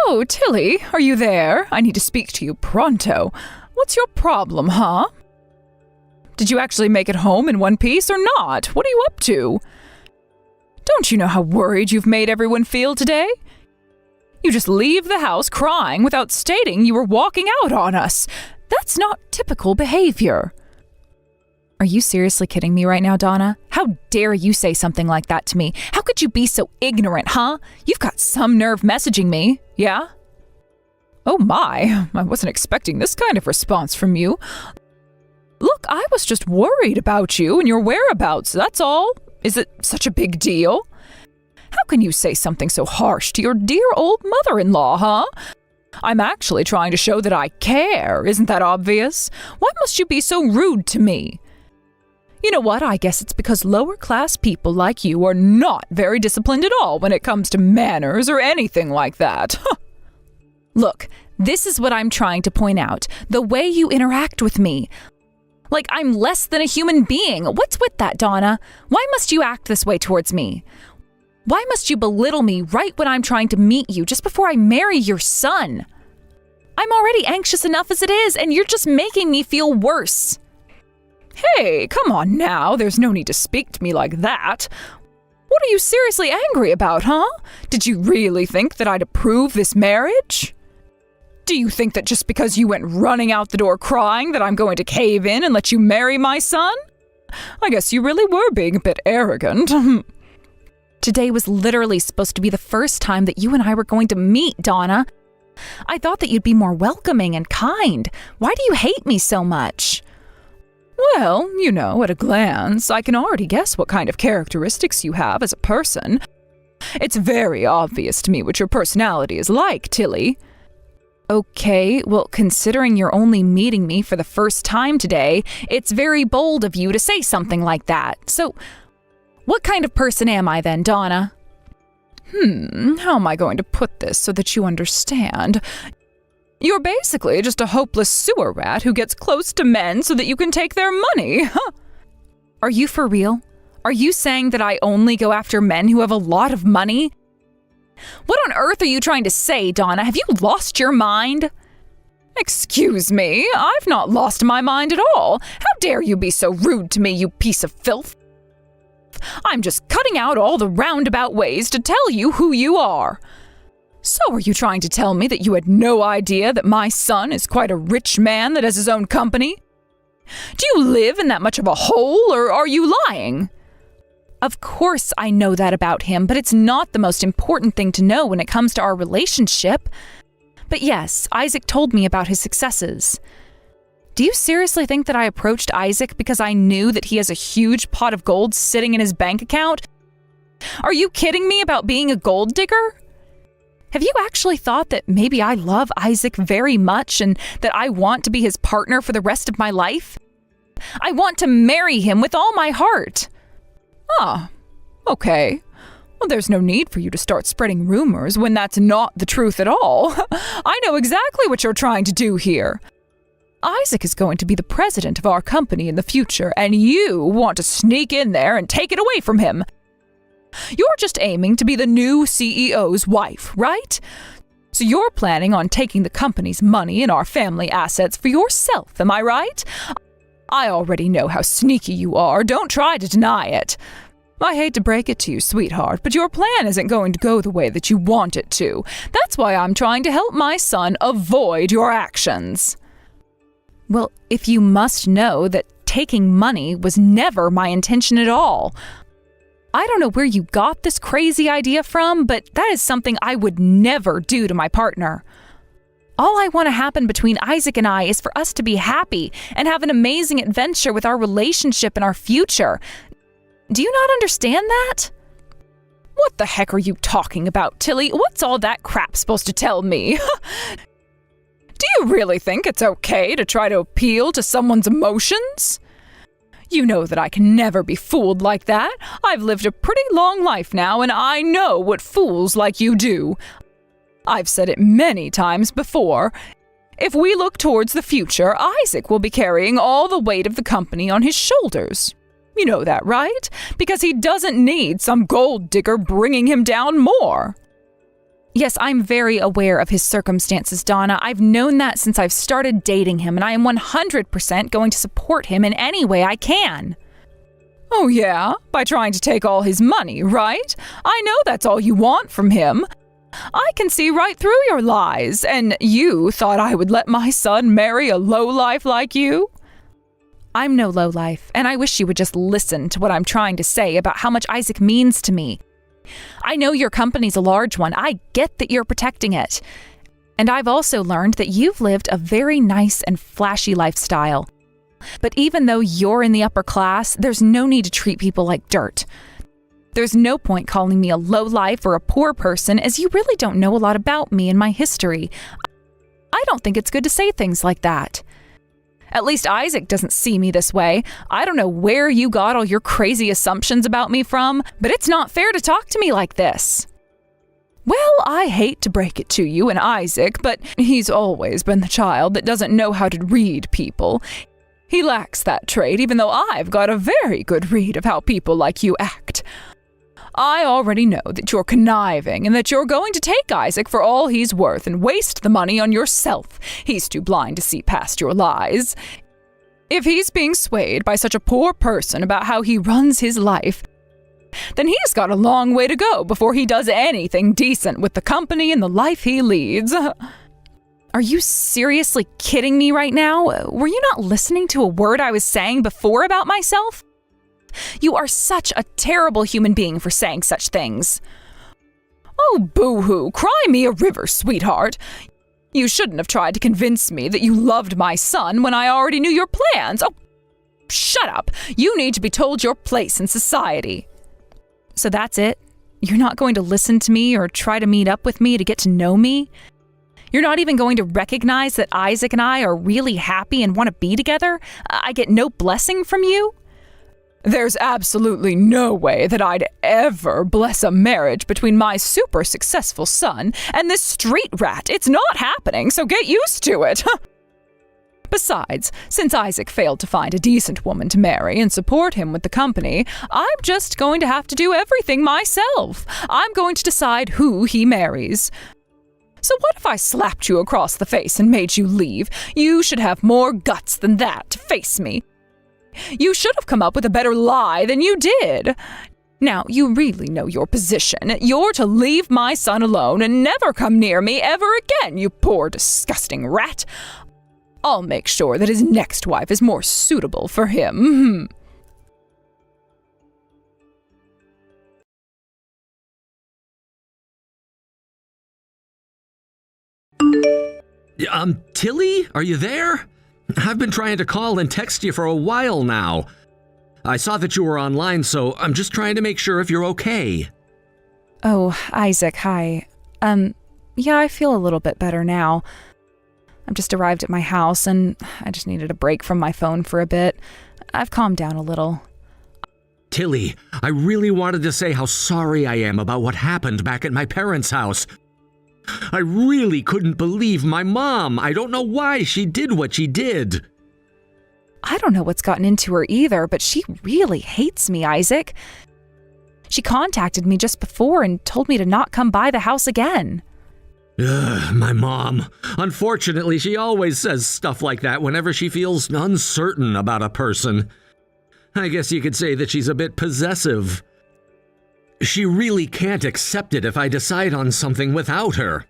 Oh, Tilly, are you there? I need to speak to you pronto. What's your problem, huh? Did you actually make it home in one piece or not? What are you up to? Don't you know how worried you've made everyone feel today? You just leave the house crying without stating you were walking out on us. That's not typical behavior. Are you seriously kidding me right now, Donna? How dare you say something like that to me? How could you be so ignorant, huh? You've got some nerve messaging me, yeah? Oh my, I wasn't expecting this kind of response from you. Look, I was just worried about you and your whereabouts, that's all. Is it such a big deal? How can you say something so harsh to your dear old mother-in-law, huh? I'm actually trying to show that I care, isn't that obvious? Why must you be so rude to me? You know what, I guess it's because lower-class people like you are not very disciplined at all when it comes to manners or anything like that. Look, this is what I'm trying to point out. The way you interact with me. Like I'm less than a human being. What's with that, Donna? Why must you act this way towards me? Why must you belittle me right when I'm trying to meet you just before I marry your son? I'm already anxious enough as it is, and you're just making me feel worse. Hey, come on now. There's no need to speak to me like that. What are you seriously angry about, huh? Did you really think that I'd approve this marriage? Do you think that just because you went running out the door crying that I'm going to cave in and let you marry my son? I guess you really were being a bit arrogant. Today was literally supposed to be the first time that you and I were going to meet, Donna. I thought that you'd be more welcoming and kind. Why do you hate me so much? Well, you know, at a glance, I can already guess what kind of characteristics you have as a person. It's very obvious to me what your personality is like, Tilly. Okay, well, considering you're only meeting me for the first time today, it's very bold of you to say something like that. So, what kind of person am I then, Donna? How am I going to put this so that you understand? You're basically just a hopeless sewer rat who gets close to men so that you can take their money. Are you for real? Are you saying that I only go after men who have a lot of money? What on earth are you trying to say, Donna? Have you lost your mind? Excuse me, I've not lost my mind at all. How dare you be so rude to me, you piece of filth? I'm just cutting out all the roundabout ways to tell you who you are. So are you trying to tell me that you had no idea that my son is quite a rich man that has his own company? Do you live in that much of a hole, or are you lying? Of course I know that about him, but it's not the most important thing to know when it comes to our relationship. But yes, Isaac told me about his successes. Do you seriously think that I approached Isaac because I knew that he has a huge pot of gold sitting in his bank account? Are you kidding me about being a gold digger? Have you actually thought that maybe I love Isaac very much and that I want to be his partner for the rest of my life? I want to marry him with all my heart. Ah, okay. Well, there's no need for you to start spreading rumors when that's not the truth at all. I know exactly what you're trying to do here. Isaac is going to be the president of our company in the future, and you want to sneak in there and take it away from him. You're just aiming to be the new CEO's wife, right? So you're planning on taking the company's money and our family assets for yourself, am I right? I already know how sneaky you are. Don't try to deny it. I hate to break it to you, sweetheart, but your plan isn't going to go the way that you want it to. That's why I'm trying to help my son avoid your actions. Well, if you must know that taking money was never my intention at all. I don't know where you got this crazy idea from, but that is something I would never do to my partner. All I want to happen between Isaac and I is for us to be happy and have an amazing adventure with our relationship and our future. Do you not understand that? What the heck are you talking about, Tilly? What's all that crap supposed to tell me? Do you really think it's okay to try to appeal to someone's emotions? You know that I can never be fooled like that. I've lived a pretty long life now, and I know what fools like you do. I've said it many times before. If we look towards the future, Isaac will be carrying all the weight of the company on his shoulders. You know that, right? Because he doesn't need some gold digger bringing him down more. Yes, I'm very aware of his circumstances, Donna. I've known that since I've started dating him, and I am 100% going to support him in any way I can. Oh yeah? By trying to take all his money, right? I know that's all you want from him. I can see right through your lies, and you thought I would let my son marry a lowlife like you? I'm no lowlife, and I wish you would just listen to what I'm trying to say about how much Isaac means to me. I know your company's a large one. I get that you're protecting it. And I've also learned that you've lived a very nice and flashy lifestyle. But even though you're in the upper class, there's no need to treat people like dirt. There's no point calling me a lowlife or a poor person, as you really don't know a lot about me and my history. I don't think it's good to say things like that. At least Isaac doesn't see me this way. I don't know where you got all your crazy assumptions about me from, but it's not fair to talk to me like this. Well, I hate to break it to you and Isaac, but he's always been the child that doesn't know how to read people. He lacks that trait, even though I've got a very good read of how people like you act. I already know that you're conniving and that you're going to take Isaac for all he's worth and waste the money on yourself. He's too blind to see past your lies. If he's being swayed by such a poor person about how he runs his life, then he's got a long way to go before he does anything decent with the company and the life he leads. Are you seriously kidding me right now? Were you not listening to a word I was saying before about myself? You are such a terrible human being for saying such things. Oh, boo-hoo, cry me a river, sweetheart. You shouldn't have tried to convince me that you loved my son when I already knew your plans. Oh, shut up. You need to be told your place in society. So that's it? You're not going to listen to me or try to meet up with me to get to know me? You're not even going to recognize that Isaac and I are really happy and want to be together? I get no blessing from you? There's absolutely no way that I'd ever bless a marriage between my super successful son and this street rat. It's not happening, so get used to it. Besides, since Isaac failed to find a decent woman to marry and support him with the company, I'm just going to have to do everything myself. I'm going to decide who he marries. So what if I slapped you across the face and made you leave? You should have more guts than that to face me. You should have come up with a better lie than you did. Now, you really know your position. You're to leave my son alone and never come near me ever again, you poor, disgusting rat. I'll make sure that his next wife is more suitable for him. Tilly, are you there? I've been trying to call and text you for a while now. I saw that you were online, so I'm just trying to make sure if you're okay. Oh, Isaac, hi. Yeah, I feel a little bit better now. I've just arrived at my house, and I just needed a break from my phone for a bit. I've calmed down a little. Tilly, I really wanted to say how sorry I am about what happened back at my parents' house. I really couldn't believe my mom. I don't know why she did what she did. I don't know what's gotten into her either, but she really hates me, Isaac. She contacted me just before and told me to not come by the house again. My mom. Unfortunately, she always says stuff like that whenever she feels uncertain about a person. I guess you could say that she's a bit possessive. She really can't accept it if I decide on something without her.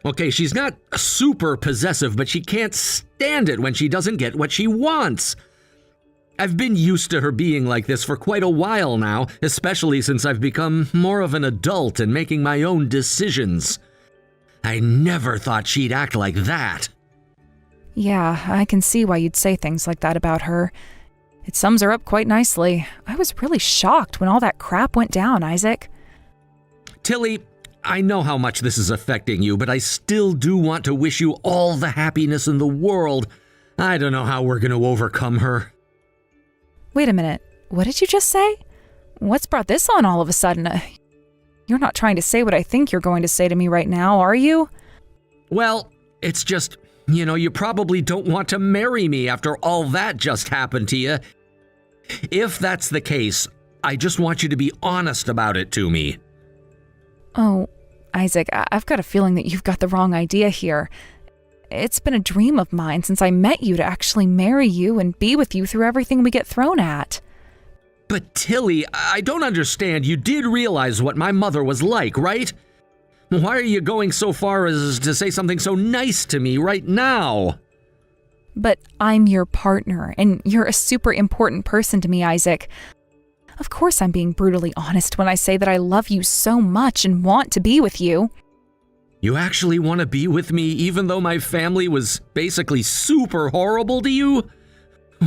Okay, she's not super possessive, but she can't stand it when she doesn't get what she wants. I've been used to her being like this for quite a while now, especially since I've become more of an adult and making my own decisions. I never thought she'd act like that. Yeah, I can see why you'd say things like that about her. It sums her up quite nicely. I was really shocked when all that crap went down, Isaac. Tilly, I know how much this is affecting you, but I still do want to wish you all the happiness in the world. I don't know how we're going to overcome her. Wait a minute. What did you just say? What's brought this on all of a sudden? You're not trying to say what I think you're going to say to me right now, are you? Well, it's just, you probably don't want to marry me after all that just happened to you. If that's the case, I just want you to be honest about it to me. Oh, Isaac, I've got a feeling that you've got the wrong idea here. It's been a dream of mine since I met you to actually marry you and be with you through everything we get thrown at. But Tilly, I don't understand. You did realize what my mother was like, right? Why are you going so far as to say something so nice to me right now? But I'm your partner, and you're a super important person to me, Isaac. Of course I'm being brutally honest when I say that I love you so much and want to be with you. You actually want to be with me even though my family was basically super horrible to you?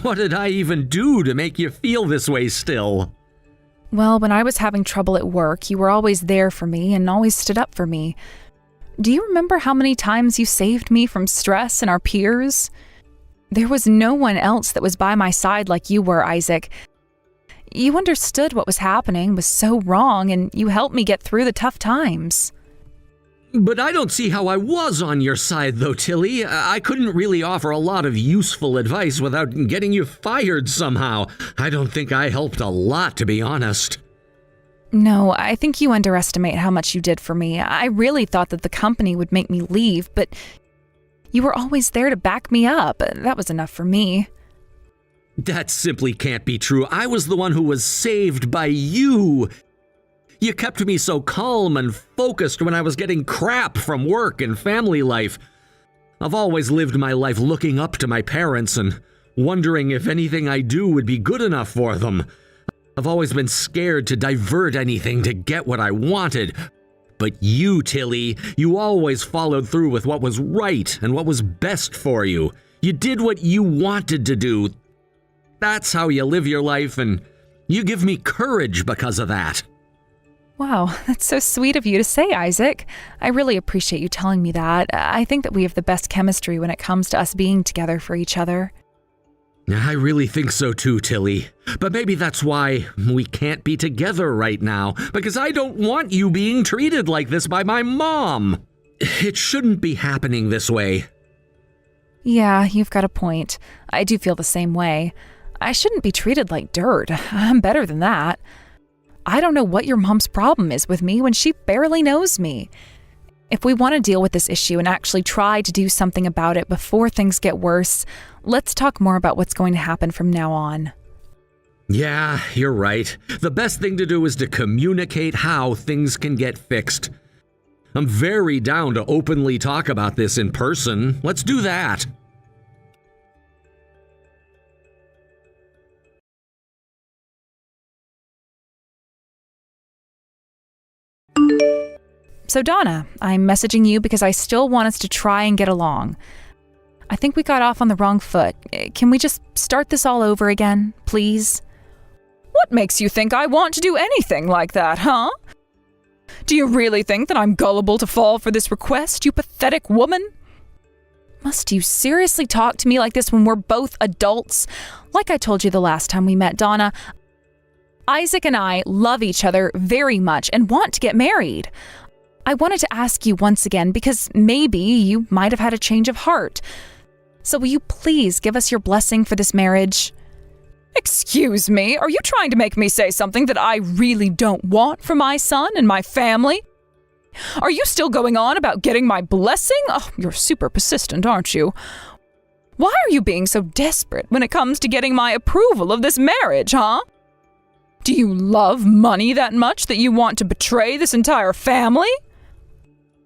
What did I even do to make you feel this way still? Well, when I was having trouble at work, you were always there for me and always stood up for me. Do you remember how many times you saved me from stress and our peers? There was no one else that was by my side like you were, Isaac. You understood what was happening was so wrong, and you helped me get through the tough times. But I don't see how I was on your side, though, Tilly. I couldn't really offer a lot of useful advice without getting you fired somehow. I don't think I helped a lot, to be honest. No, I think you underestimate how much you did for me. I really thought that the company would make me leave, but you were always there to back me up. That was enough for me. That simply can't be true. I was the one who was saved by you. You kept me so calm and focused when I was getting crap from work and family life. I've always lived my life looking up to my parents and wondering if anything I do would be good enough for them. I've always been scared to divert anything to get what I wanted. But you, Tilly, you always followed through with what was right and what was best for you. You did what you wanted to do. That's how you live your life, and you give me courage because of that. Wow, that's so sweet of you to say, Isaac. I really appreciate you telling me that. I think that we have the best chemistry when it comes to us being together for each other. I really think so too, Tilly. But maybe that's why we can't be together right now, because I don't want you being treated like this by my mom. It shouldn't be happening this way. Yeah, you've got a point. I do feel the same way. I shouldn't be treated like dirt. I'm better than that. I don't know what your mom's problem is with me when she barely knows me. If we want to deal with this issue and actually try to do something about it before things get worse, let's talk more about what's going to happen from now on. Yeah, you're right. The best thing to do is to communicate how things can get fixed. I'm very down to openly talk about this in person. Let's do that. So Donna, I'm messaging you because I still want us to try and get along. I think we got off on the wrong foot. Can we just start this all over again, please? What makes you think I want to do anything like that, huh? Do you really think that I'm gullible to fall for this request, you pathetic woman? Must you seriously talk to me like this when we're both adults? Like I told you the last time we met, Donna, Isaac and I love each other very much and want to get married. I wanted to ask you once again because maybe you might have had a change of heart. So will you please give us your blessing for this marriage? Excuse me, are you trying to make me say something that I really don't want for my son and my family? Are you still going on about getting my blessing? Oh, you're super persistent, aren't you? Why are you being so desperate when it comes to getting my approval of this marriage, huh? Do you love money that much that you want to betray this entire family?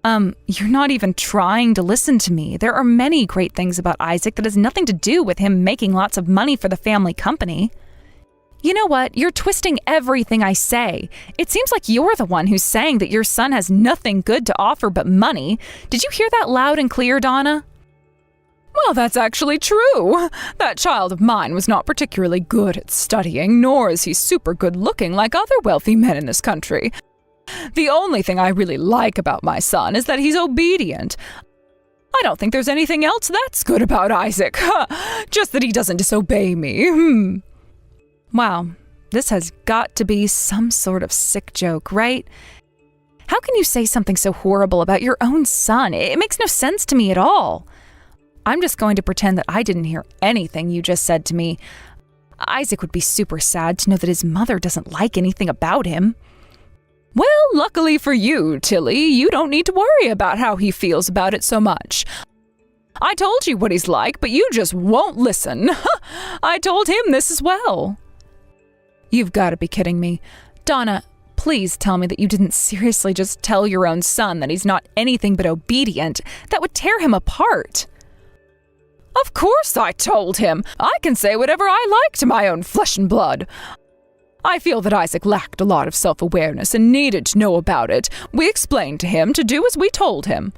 You're not even trying to listen to me. There are many great things about Isaac that has nothing to do with him making lots of money for the family company. You know what? You're twisting everything I say. It seems like you're the one who's saying that your son has nothing good to offer but money. Did you hear that loud and clear, Donna? Well, that's actually true. That child of mine was not particularly good at studying, nor is he super good looking like other wealthy men in this country. The only thing I really like about my son is that he's obedient. I don't think there's anything else that's good about Isaac. Just that he doesn't disobey me. Wow, this has got to be some sort of sick joke, right? How can you say something so horrible about your own son? It makes no sense to me at all. I'm just going to pretend that I didn't hear anything you just said to me. Isaac would be super sad to know that his mother doesn't like anything about him. Well, luckily for you, Tilly, you don't need to worry about how he feels about it so much. I told you what he's like, but you just won't listen. I told him this as well. You've got to be kidding me. Donna, please tell me that you didn't seriously just tell your own son that he's not anything but obedient. That would tear him apart. Of course I told him. I can say whatever I like to my own flesh and blood. I feel that Isaac lacked a lot of self-awareness and needed to know about it. We explained to him to do as we told him.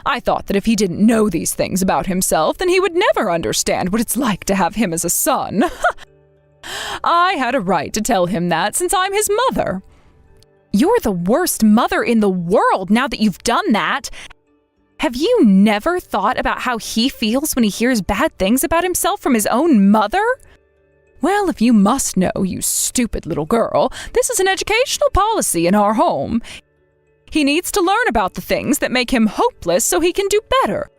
I thought that if he didn't know these things about himself, then he would never understand what it's like to have him as a son. I had a right to tell him that since I'm his mother. You're the worst mother in the world now that you've done that. Have you never thought about how he feels when he hears bad things about himself from his own mother? Well, if you must know, you stupid little girl, this is an educational policy in our home. He needs to learn about the things that make him hopeless so he can do better.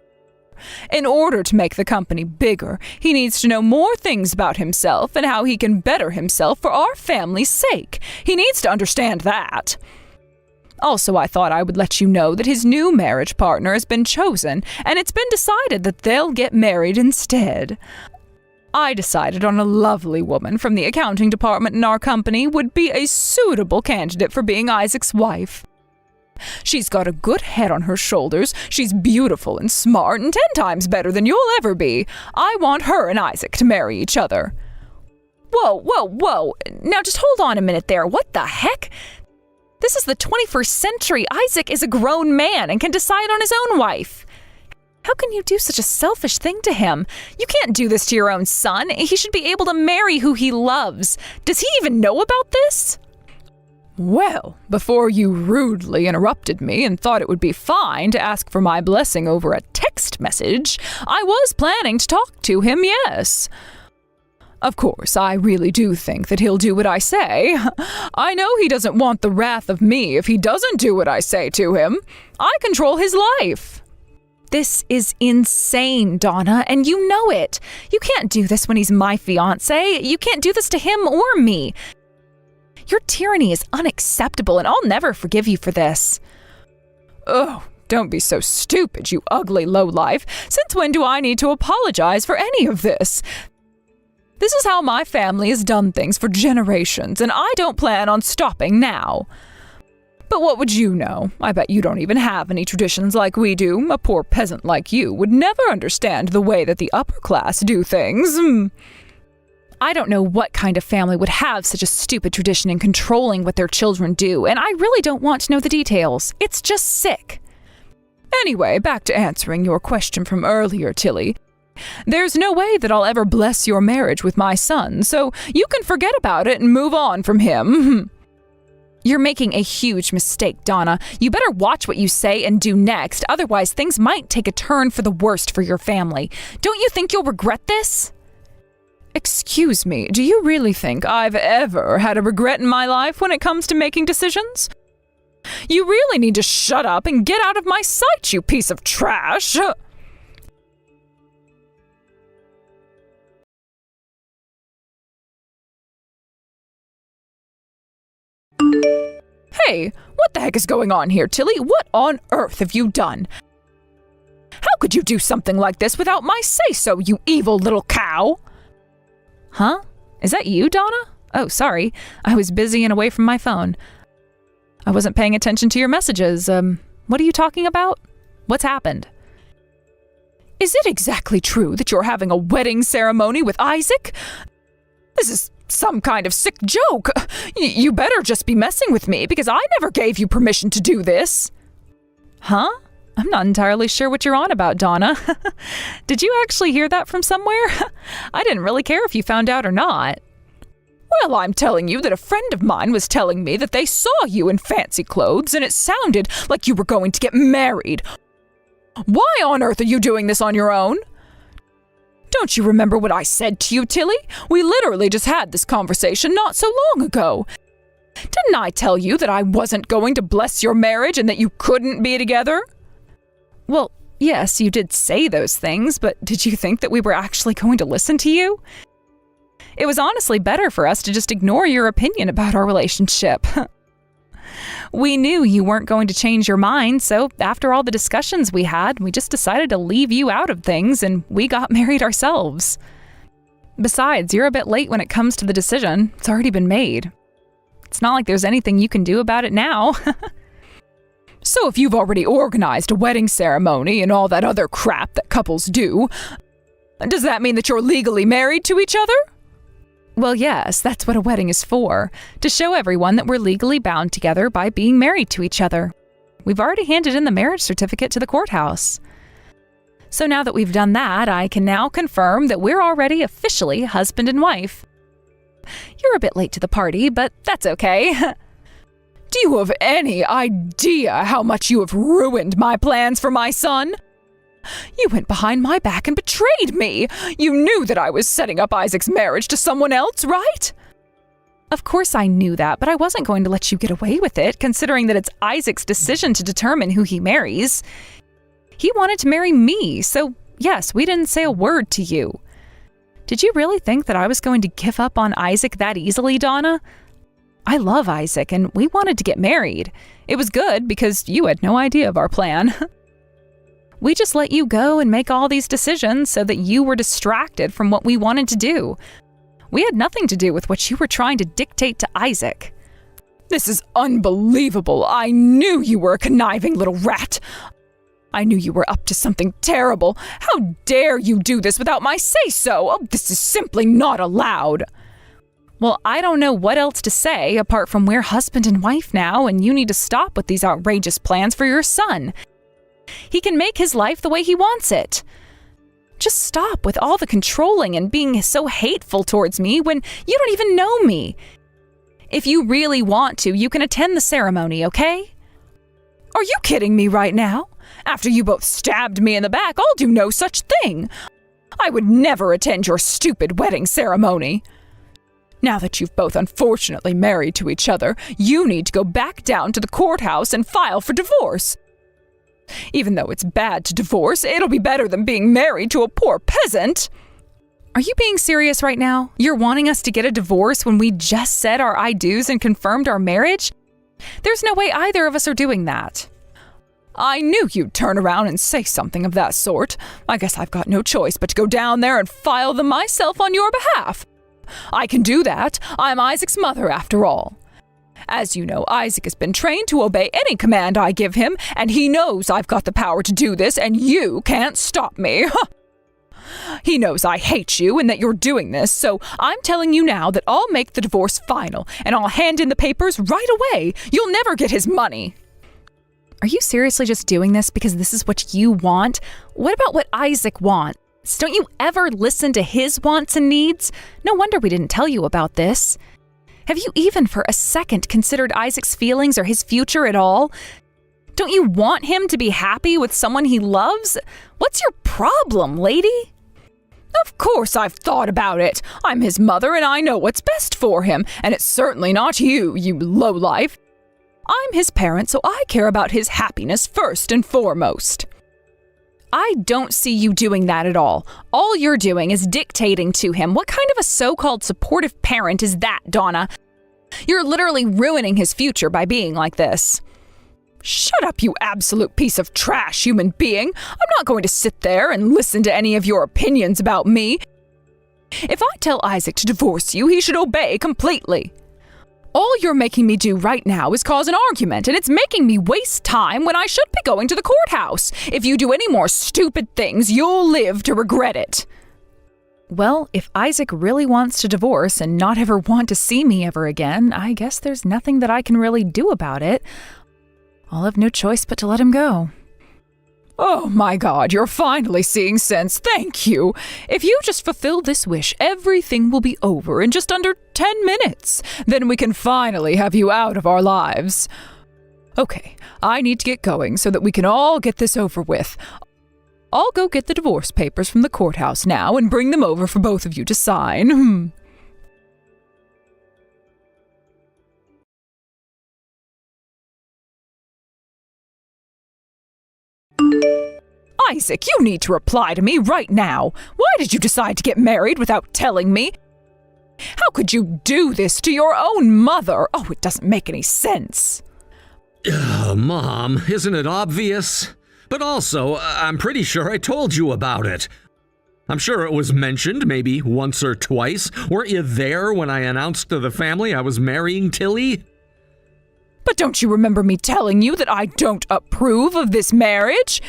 In order to make the company bigger, he needs to know more things about himself and how he can better himself for our family's sake. He needs to understand that. Also, I thought I would let you know that his new marriage partner has been chosen, and it's been decided that they'll get married instead. I decided on a lovely woman from the accounting department in our company would be a suitable candidate for being Isaac's wife. She's got a good head on her shoulders, she's beautiful and smart and 10 times better than you'll ever be. I want her and Isaac to marry each other. Whoa. Now just hold on a minute there. What the heck? This is the 21st century. Isaac is a grown man and can decide on his own wife. How can you do such a selfish thing to him? You can't do this to your own son. He should be able to marry who he loves. Does he even know about this? Well, before you rudely interrupted me and thought it would be fine to ask for my blessing over a text message, I was planning to talk to him, yes. Of course, I really do think that he'll do what I say. I know he doesn't want the wrath of me if he doesn't do what I say to him. I control his life. This is insane, Donna, and you know it. You can't do this when he's my fiance. You can't do this to him or me. Your tyranny is unacceptable, and I'll never forgive you for this. Oh, don't be so stupid, you ugly lowlife. Since when do I need to apologize for any of this? This is how my family has done things for generations, and I don't plan on stopping now. But what would you know? I bet you don't even have any traditions like we do. A poor peasant like you would never understand the way that the upper class do things. I don't know what kind of family would have such a stupid tradition in controlling what their children do, and I really don't want to know the details. It's just sick. Anyway, back to answering your question from earlier, Tilly. There's no way that I'll ever bless your marriage with my son, so you can forget about it and move on from him. You're making a huge mistake, Donna. You better watch what you say and do next, otherwise things might take a turn for the worst for your family. Don't you think you'll regret this? Excuse me, do you really think I've ever had a regret in my life when it comes to making decisions? You really need to shut up and get out of my sight, you piece of trash! Hey, what the heck is going on here, Tilly? What on earth have you done? How could you do something like this without my say-so, you evil little cow? Huh? Is that you, Donna? Oh, sorry. I was busy and away from my phone. I wasn't paying attention to your messages. What are you talking about? What's happened? Is it exactly true that you're having a wedding ceremony with Isaac? This is some kind of sick joke. You better just be messing with me because I never gave you permission to do this. Huh? I'm not entirely sure what you're on about, Donna. Did you actually hear that from somewhere? I didn't really care if you found out or not. Well, I'm telling you that a friend of mine was telling me that they saw you in fancy clothes and it sounded like you were going to get married. Why on earth are you doing this on your own? Don't you remember what I said to you, Tilly? We literally just had this conversation not so long ago. Didn't I tell you that I wasn't going to bless your marriage and that you couldn't be together? Well, yes, you did say those things, but did you think that we were actually going to listen to you? It was honestly better for us to just ignore your opinion about our relationship. We knew you weren't going to change your mind, so after all the discussions we had, we just decided to leave you out of things and we got married ourselves. Besides, you're a bit late when it comes to the decision. It's already been made. It's not like there's anything you can do about it now. So if you've already organized a wedding ceremony and all that other crap that couples do, does that mean that you're legally married to each other? Well, yes, that's what a wedding is for, to show everyone that we're legally bound together by being married to each other. We've already handed in the marriage certificate to the courthouse. So now that we've done that, I can now confirm that we're already officially husband and wife. You're a bit late to the party, but that's okay. Do you have any idea how much you have ruined my plans for my son? You went behind my back and betrayed me. You knew that I was setting up Isaac's marriage to someone else, right? Of course I knew that, but I wasn't going to let you get away with it, considering that it's Isaac's decision to determine who he marries. He wanted to marry me, so yes, we didn't say a word to you. Did you really think that I was going to give up on Isaac that easily, Donna? I love Isaac, and we wanted to get married. It was good because you had no idea of our plan. We just let you go and make all these decisions so that you were distracted from what we wanted to do. We had nothing to do with what you were trying to dictate to Isaac. This is unbelievable. I knew you were a conniving little rat. I knew you were up to something terrible. How dare you do this without my say-so? Oh, this is simply not allowed. Well, I don't know what else to say apart from we're husband and wife now, and you need to stop with these outrageous plans for your son. He can make his life the way he wants it. Just stop with all the controlling and being so hateful towards me when you don't even know me. If you really want to, you can attend the ceremony, okay? Are you kidding me right now? After you both stabbed me in the back, I'll do no such thing. I would never attend your stupid wedding ceremony. Now that you've both unfortunately married to each other, you need to go back down to the courthouse and file for divorce. Even though it's bad to divorce, it'll be better than being married to a poor peasant. Are you being serious right now? You're wanting us to get a divorce when we just said our I do's and confirmed our marriage? There's no way either of us are doing that. I knew you'd turn around and say something of that sort. I guess I've got no choice but to go down there and file them myself on your behalf. I can do that. I'm Isaac's mother, after all. As you know, Isaac has been trained to obey any command I give him, and he knows I've got the power to do this, and you can't stop me. He knows I hate you and that you're doing this, so I'm telling you now that I'll make the divorce final, and I'll hand in the papers right away. You'll never get his money. Are you seriously just doing this because this is what you want? What about what Isaac wants? Don't you ever listen to his wants and needs? No wonder we didn't tell you about this. Have you even for a second considered Isaac's feelings or his future at all? Don't you want him to be happy with someone he loves? What's your problem, lady? Of course I've thought about it. I'm his mother and I know what's best for him, and it's certainly not you, you lowlife. I'm his parent, so I care about his happiness first and foremost. I don't see you doing that at all. All you're doing is dictating to him. What kind of a so-called supportive parent is that, Donna? You're literally ruining his future by being like this. Shut up, you absolute piece of trash, human being. I'm not going to sit there and listen to any of your opinions about me. If I tell Isaac to divorce you, he should obey completely. All you're making me do right now is cause an argument, and it's making me waste time when I should be going to the courthouse. If you do any more stupid things, you'll live to regret it. Well, if Isaac really wants to divorce and not ever want to see me ever again, I guess there's nothing that I can really do about it. I'll have no choice but to let him go. Oh my God, you're finally seeing sense. Thank you. If you just fulfill this wish, everything will be over in just under 10 minutes. Then we can finally have you out of our lives. Okay, I need to get going so that we can all get this over with. I'll go get the divorce papers from the courthouse now and bring them over for both of you to sign. Isaac, you need to reply to me right now. Why did you decide to get married without telling me? How could you do this to your own mother? Oh, it doesn't make any sense. Mom, isn't it obvious? But also, I'm pretty sure I told you about it. I'm sure it was mentioned maybe once or twice. Weren't you there when I announced to the family I was marrying Tilly? But don't you remember me telling you that I don't approve of this marriage?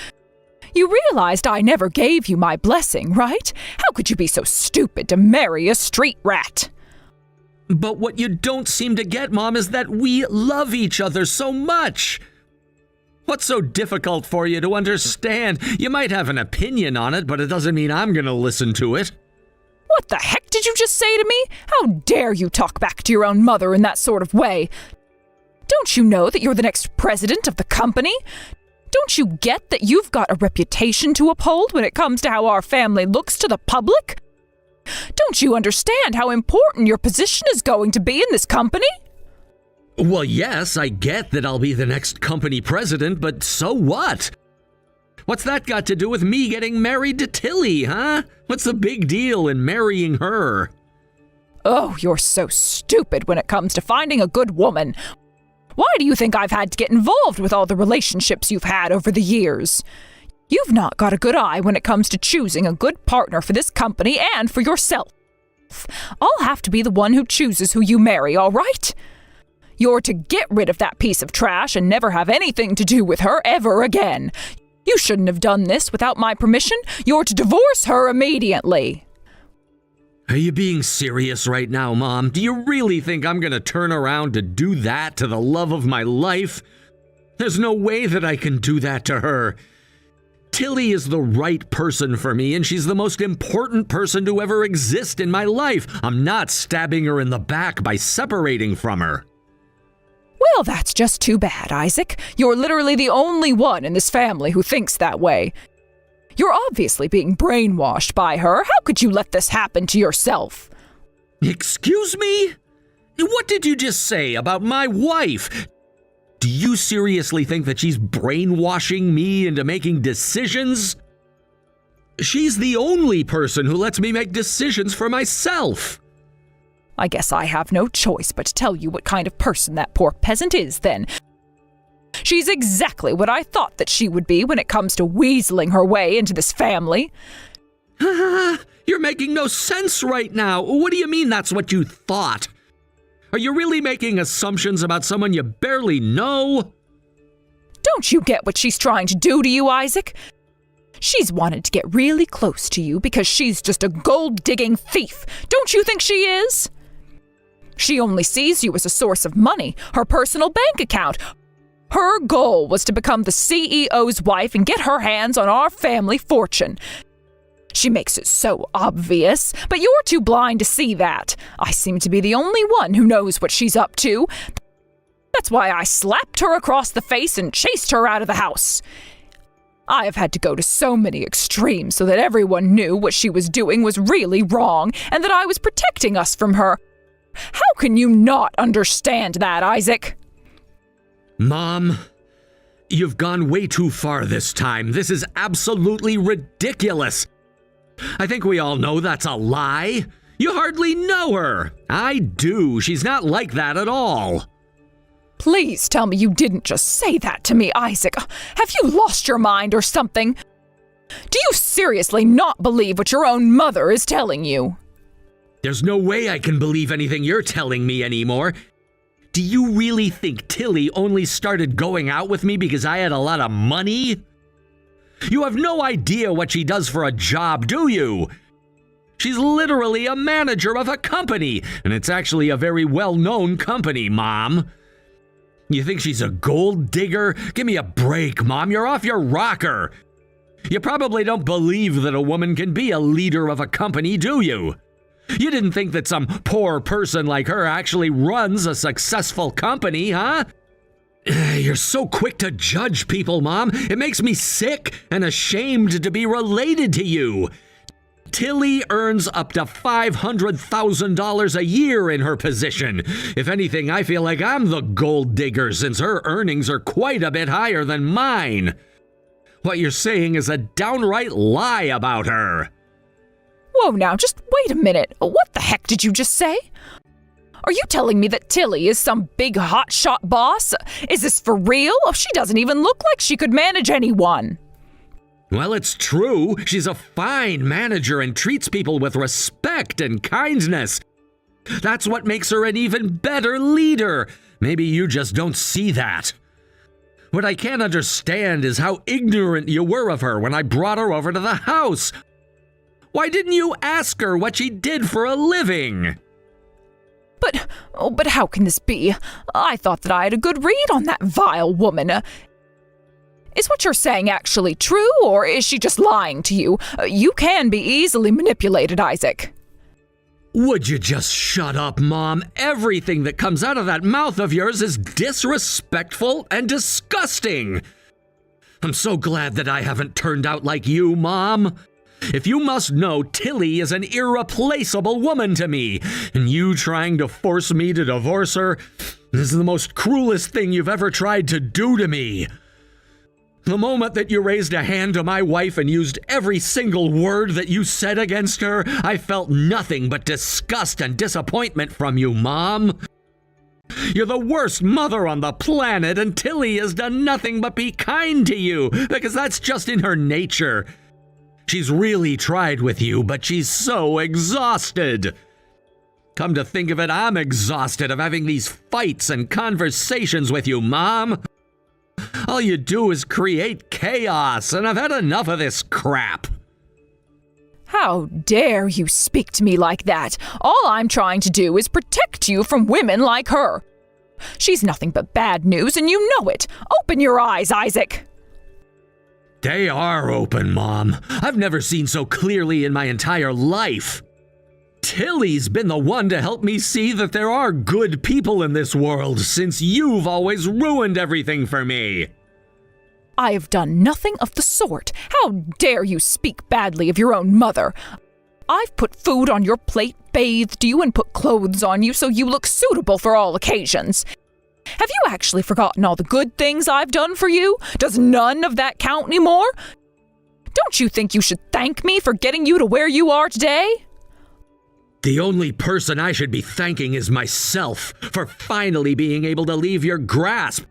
You realized I never gave you my blessing, right? How could you be so stupid to marry a street rat? But what you don't seem to get, Mom, is that we love each other so much. What's so difficult for you to understand? You might have an opinion on it, but it doesn't mean I'm going to listen to it. What the heck did you just say to me? How dare you talk back to your own mother in that sort of way? Don't you know that you're the next president of the company? Don't you get that you've got a reputation to uphold when it comes to how our family looks to the public? Don't you understand how important your position is going to be in this company? Well, yes, I get that I'll be the next company president, but so what? What's that got to do with me getting married to Tilly, huh? What's the big deal in marrying her? Oh, you're so stupid when it comes to finding a good woman. Why do you think I've had to get involved with all the relationships you've had over the years? You've not got a good eye when it comes to choosing a good partner for this company and for yourself. I'll have to be the one who chooses who you marry, all right? You're to get rid of that piece of trash and never have anything to do with her ever again. You shouldn't have done this without my permission. You're to divorce her immediately. Are you being serious right now, Mom? Do you really think I'm going to turn around to do that to the love of my life? There's no way that I can do that to her. Tilly is the right person for me, and she's the most important person to ever exist in my life. I'm not stabbing her in the back by separating from her. Well, that's just too bad, Isaac. You're literally the only one in this family who thinks that way. You're obviously being brainwashed by her. How could you let this happen to yourself? Excuse me? What did you just say about my wife? Do you seriously think that she's brainwashing me into making decisions? She's the only person who lets me make decisions for myself. I guess I have no choice but to tell you what kind of person that poor peasant is, then. She's exactly what I thought that she would be when it comes to weaseling her way into this family. You're making no sense right now. What do you mean that's what you thought? Are you really making assumptions about someone you barely know? Don't you get what she's trying to do to you, Isaac? She's wanted to get really close to you because she's just a gold-digging thief. Don't you think she is? She only sees you as a source of money, her personal bank account. Her goal was to become the CEO's wife and get her hands on our family fortune. She makes it so obvious, but you're too blind to see that. I seem to be the only one who knows what she's up to. That's why I slapped her across the face and chased her out of the house. I have had to go to so many extremes so that everyone knew what she was doing was really wrong and that I was protecting us from her. How can you not understand that, Isaac? Mom, you've gone way too far this time. This is absolutely ridiculous. I think we all know that's a lie. You hardly know her. I do. She's not like that at all. Please tell me you didn't just say that to me, Isaac. Have you lost your mind or something? Do you seriously not believe what your own mother is telling you? There's no way I can believe anything you're telling me anymore. Do you really think Tilly only started going out with me because I had a lot of money? You have no idea what she does for a job, do you? She's literally a manager of a company, and it's actually a very well-known company, Mom. You think she's a gold digger? Give me a break, Mom. You're off your rocker. You probably don't believe that a woman can be a leader of a company, do you? You didn't think that some poor person like her actually runs a successful company, huh? You're so quick to judge people, Mom. It makes me sick and ashamed to be related to you. Tilly earns up to $500,000 a year in her position. If anything, I feel like I'm the gold digger since her earnings are quite a bit higher than mine. What you're saying is a downright lie about her. Whoa, now, just wait a minute. What the heck did you just say? Are you telling me that Tilly is some big hotshot boss? Is this for real? Oh, she doesn't even look like she could manage anyone. Well, it's true. She's a fine manager and treats people with respect and kindness. That's what makes her an even better leader. Maybe you just don't see that. What I can't understand is how ignorant you were of her when I brought her over to the house. Why didn't you ask her what she did for a living? But how can this be? I thought that I had a good read on that vile woman. Is what you're saying actually true, or is she just lying to you? You can be easily manipulated, Isaac. Would you just shut up, Mom? Everything that comes out of that mouth of yours is disrespectful and disgusting. I'm so glad that I haven't turned out like you, Mom. If you must know, Tilly is an irreplaceable woman to me, and you trying to force me to divorce her is the most cruelest thing you've ever tried to do to me. The moment that you raised a hand to my wife and used every single word that you said against her, I felt nothing but disgust and disappointment from you, Mom. You're the worst mother on the planet, and Tilly has done nothing but be kind to you, because that's just in her nature. She's really tried with you, but she's so exhausted. Come to think of it, I'm exhausted of having these fights and conversations with you, Mom. All you do is create chaos, and I've had enough of this crap. How dare you speak to me like that? All I'm trying to do is protect you from women like her. She's nothing but bad news, and you know it. Open your eyes, Isaac. They are open, Mom. I've never seen so clearly in my entire life. Tilly's been the one to help me see that there are good people in this world, since you've always ruined everything for me. I have done nothing of the sort. How dare you speak badly of your own mother? I've put food on your plate, bathed you, and put clothes on you so you look suitable for all occasions. Have you actually forgotten all the good things I've done for you? Does none of that count anymore? Don't you think you should thank me for getting you to where you are today? The only person I should be thanking is myself for finally being able to leave your grasp,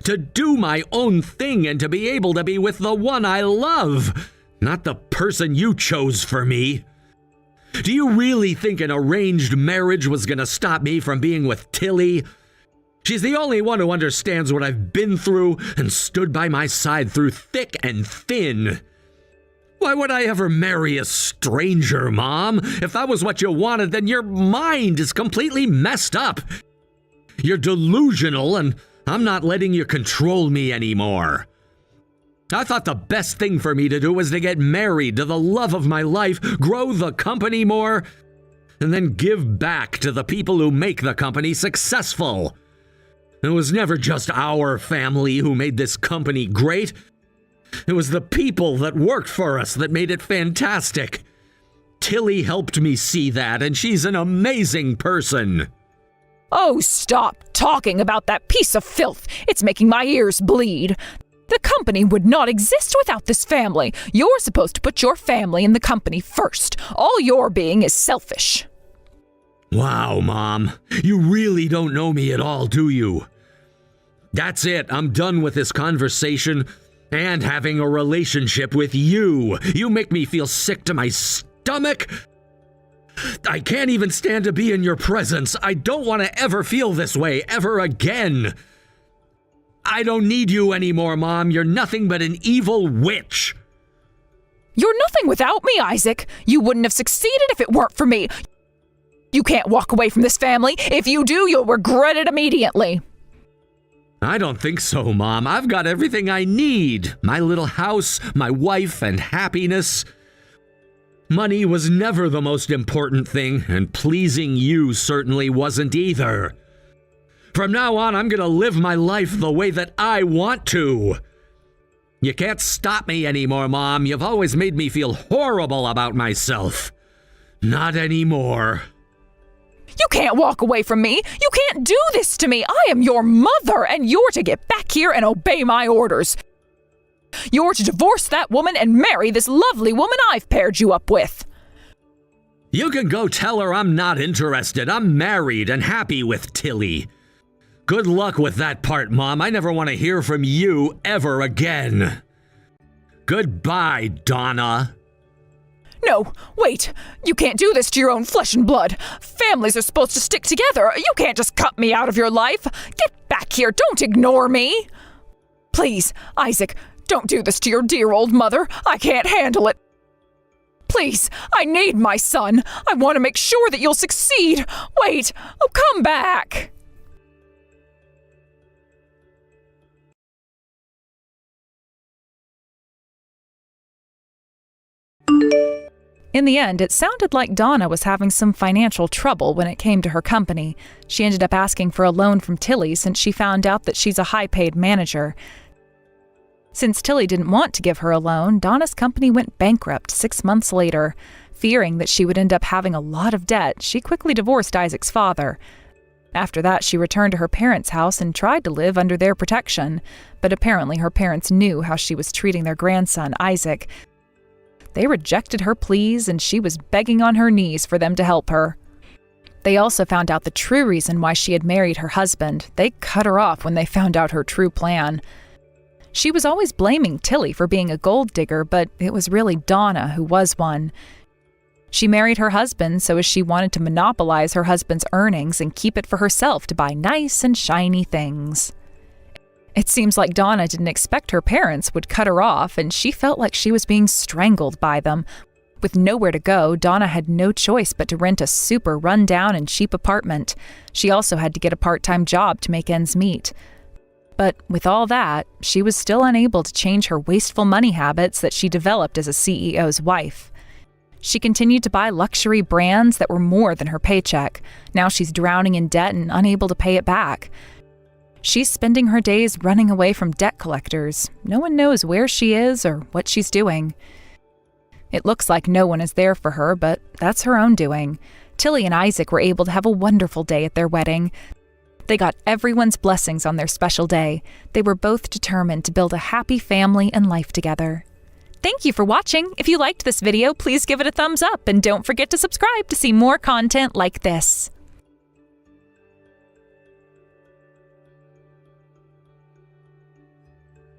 to do my own thing and to be able to be with the one I love, not the person you chose for me. Do you really think an arranged marriage was going to stop me from being with Tilly? She's the only one who understands what I've been through and stood by my side through thick and thin. Why would I ever marry a stranger, Mom? If that was what you wanted, then your mind is completely messed up. You're delusional, and I'm not letting you control me anymore. I thought the best thing for me to do was to get married to the love of my life, grow the company more, and then give back to the people who make the company successful. It was never just our family who made this company great. It was the people that worked for us that made it fantastic. Tilly helped me see that, and she's an amazing person. Oh, stop talking about that piece of filth. It's making my ears bleed. The company would not exist without this family. You're supposed to put your family and the company first. All you're being is selfish. Wow, Mom. You really don't know me at all, do you? That's it. I'm done with this conversation and having a relationship with you. You make me feel sick to my stomach. I can't even stand to be in your presence. I don't want to ever feel this way ever again. I don't need you anymore, Mom. You're nothing but an evil witch. You're nothing without me, Isaac. You wouldn't have succeeded if it weren't for me. You can't walk away from this family. If you do, you'll regret it immediately. I don't think so, Mom. I've got everything I need. My little house, my wife, and happiness. Money was never the most important thing, and pleasing you certainly wasn't either. From now on, I'm gonna live my life the way that I want to. You can't stop me anymore, Mom. You've always made me feel horrible about myself. Not anymore. You can't walk away from me. You can't do this to me. I am your mother, and you're to get back here and obey my orders. You're to divorce that woman and marry this lovely woman I've paired you up with. You can go tell her I'm not interested. I'm married and happy with Tilly. Good luck with that part, Mom. I never want to hear from you ever again. Goodbye, Donna. No, wait. You can't do this to your own flesh and blood. Families are supposed to stick together. You can't just cut me out of your life. Get back here. Don't ignore me. Please, Isaac, don't do this to your dear old mother. I can't handle it. Please, I need my son. I want to make sure that you'll succeed. Wait. Oh, come back. In the end, it sounded like Donna was having some financial trouble when it came to her company. She ended up asking for a loan from Tilly since she found out that she's a high-paid manager. Since Tilly didn't want to give her a loan, Donna's company went bankrupt 6 months later. Fearing that she would end up having a lot of debt, she quickly divorced Isaac's father. After that, she returned to her parents' house and tried to live under their protection. But apparently her parents knew how she was treating their grandson, Isaac. They rejected her pleas, and she was begging on her knees for them to help her. They also found out the true reason why she had married her husband. They cut her off when they found out her true plan. She was always blaming Tilly for being a gold digger, but it was really Donna who was one. She married her husband so as she wanted to monopolize her husband's earnings and keep it for herself to buy nice and shiny things. It seems like Donna didn't expect her parents would cut her off, and she felt like she was being strangled by them. With nowhere to go, Donna had no choice but to rent a super run-down and cheap apartment. She also had to get a part-time job to make ends meet. But with all that, she was still unable to change her wasteful money habits that she developed as a CEO's wife. She continued to buy luxury brands that were more than her paycheck. Now she's drowning in debt and unable to pay it back. She's spending her days running away from debt collectors. No one knows where she is or what she's doing. It looks like no one is there for her, but that's her own doing. Tilly and Isaac were able to have a wonderful day at their wedding. They got everyone's blessings on their special day. They were both determined to build a happy family and life together. Thank you for watching. If you liked this video, please give it a thumbs up and don't forget to subscribe to see more content like this.